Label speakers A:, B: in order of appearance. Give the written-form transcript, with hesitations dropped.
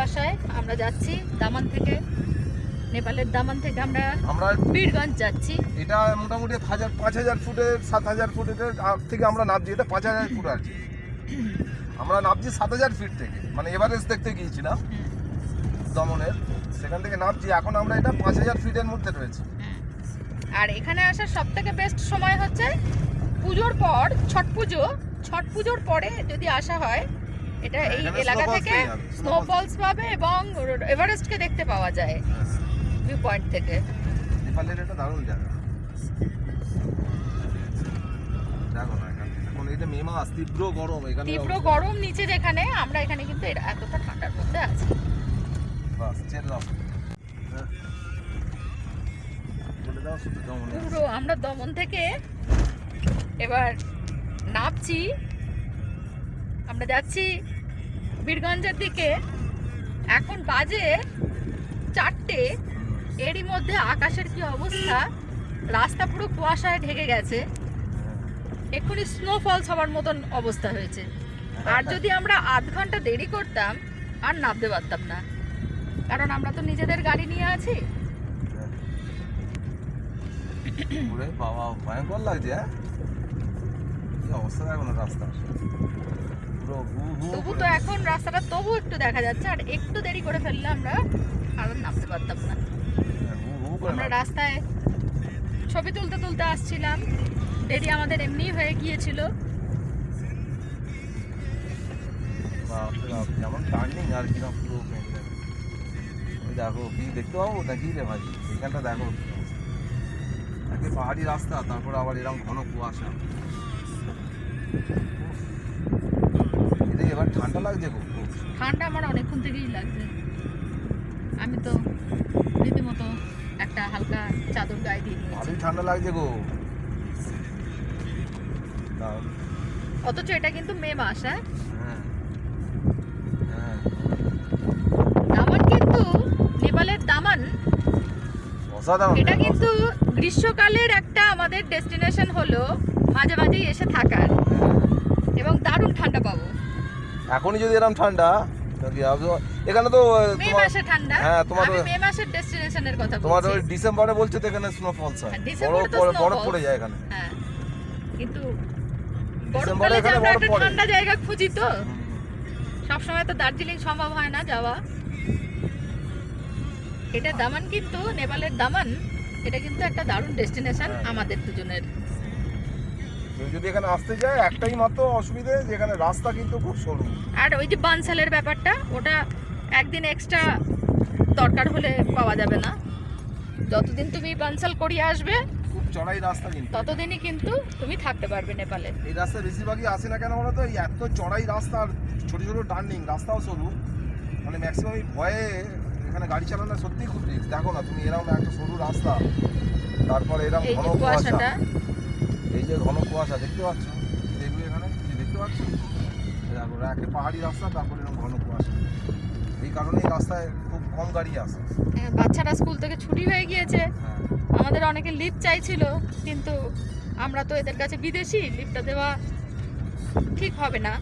A: কুয়াশায় আমরা যাচ্ছি দামান থেকে, নেপালের দামান থেকে আমরা বীরগঞ্জ যাচ্ছি।
B: এটা মোটামুটি 5,000 ফুটের 7,000 ফুটের থেকে আমরা নামছি। এটা 5,000 ফুট আর কি। আমরা নামছি 7,000 ফিট থেকে, মানে এভারেস্ট দেখতে গিয়েছিলাম দমনের, সেখান থেকে নামছি। এখন আমরা এটা 5,000 ফিটের মধ্যে রয়েছে।
A: আর এখানে আসার সব থেকে বেস্ট সময় হচ্ছে পুজোর পর, ছট পুজোর পরে যদি আসা হয়, এটা এই এলাকা থেকে স্নোফলস পাবে এবং এভারেস্টকে দেখতে পাওয়া যায় ভিউ পয়েন্ট থেকে।
B: নেপালের এটা দারুণ জায়গা। দেখো না, এখন এটা মে মাস, তীব্র গরম। এখানে
A: তীব্র গরম নিচে যেখানে, আমরা এখানে কিন্তু এতটা ঠান্ডার মধ্যে আছি।
B: বাস চেলাম বলে দাও শুধু দমনে।
A: পুরো আমরা দমন থেকে এবার নামছি, আমরা যাচ্ছি বীরগঞ্জের দিকে। এখন বাজে 4টে। এরই মধ্যে আকাশের কি অবস্থা, রাস্তা পুরো কুয়াশায় ঢেকে গেছে। এক্ষুনি স্নোফলস হওয়ার মতন অবস্থা হয়েছে। আর যদি আমরা আধ ঘন্টা দেরি করতাম আর নামতে পারতাম না, কারণ আমরা তো নিজেদের গাড়ি নিয়ে আছি।
B: ওরে বাবা, ভয়ঙ্কর লাগছে। কি অবস্থা দেখো না রাস্তা, পুরো
A: তবু তো এখন রাস্তাটা তবু একটু দেখা যাচ্ছে। আর একটু দেরি করে ফেললে আমরা আর নামতে পারতাম না। আমরা রাস্তায় ছবি তুলতে তুলতে আসছিলাম, দেরি আমাদের এমনি হয়ে গিয়েছিল।
B: যেমন টার্নিং আর কিরকম পুরো দেখো, কি দেখতে পাবো নাকি রে ভাই? এখানটা দেখো, আগে পাহাড়ি রাস্তা, তারপর আবার এরকম ঘন কুয়াশা। এবার ঠান্ডা লাগছে খুব।
A: ঠান্ডা আমার অনেকক্ষণ থেকেই লাগছে। আমি তো রীতিমতো একটা হালকা চাদর গায়ে দিয়ে নিয়েছি।
B: ভালোই ঠান্ডা লাগছে গো।
A: অথচ এটা কিন্তু মে মাস। দামান কিন্তু, নেপালের দামান, এটা কিন্তু গ্রীষ্মকালের একটা আমাদের ডেস্টিনেশন হলো মাঝে মাঝেই এসে থাকার, এবং দারুণ ঠান্ডা পাবো।
B: এখনই যদি এরকম ঠান্ডা, এখানে তো
A: মে মাসে ঠান্ডা।
B: হ্যাঁ, তোমার
A: আমি মে মাসের ডেস্টিনেশনের কথা বলছি।
B: তোমার ওই ডিসেম্বরে বলছো তো এখানে স্নোফলস হয়, বরফ পড়ে যায় এখানে।
A: হ্যাঁ, কিন্তু গরমকালে যে আমরা একটা ঠান্ডা জায়গা খুঁজি, তো সবসময় তো দার্জিলিং সম্ভব হয় না যাওয়া। এটা দামান কিন্তু, নেপালের দামান, এটা কিন্তু একটা দারুণ ডেস্টিনেশন আমাদের দুজনের।
B: যদি এখানে আসতে যায়, একটাই মাত্র অসুবিধা, যে এখানে রাস্তা কিন্তু খুব সরু।
A: আর ওই যে বানসালের ব্যাপারটা, ওটা একদিন এক্সট্রা দরকার হলে পাওয়া যাবে না। যতদিন তুমি বানসাল করিয়ে আসবে,
B: খুব চড়াই রাস্তা, কিন্তু
A: ততদিনই কিন্তু তুমি থাকতে পারবে নেপালে।
B: এই রাস্তা বেশিরভাগই আসে না কেন বলো তো, এই এত চড়াই রাস্তা আর ছোট ছোট টার্নিং, রাস্তাও সরু, মানে ম্যাক্সিমাম ভয়ে এখানে গাড়ি চালানো সত্যিই খুব রিস্ক। দেখো না তুমি, এরকম একটা সরু রাস্তা, তারপরে এরকম ঘন কুয়াশা। এই যে ঘন কুয়াশা দেখতে পাচ্ছ, দেখবে এখানে দেখতে পাচ্ছ, দেখো একে পাহাড়ি রাস্তা, তারপরে এরকম ঘন কুয়াশা। এই কারণে এই রাস্তায় খুব কম গাড়ি আসে।
A: বাচ্চারা স্কুল থেকে ছুটি হয়ে গিয়েছে, আমাদের অনেকে লিফট চাইছিল, কিন্তু আমরা তো এদের কাছে বিদেশি, লিফটটা দেওয়া ঠিক হবে না।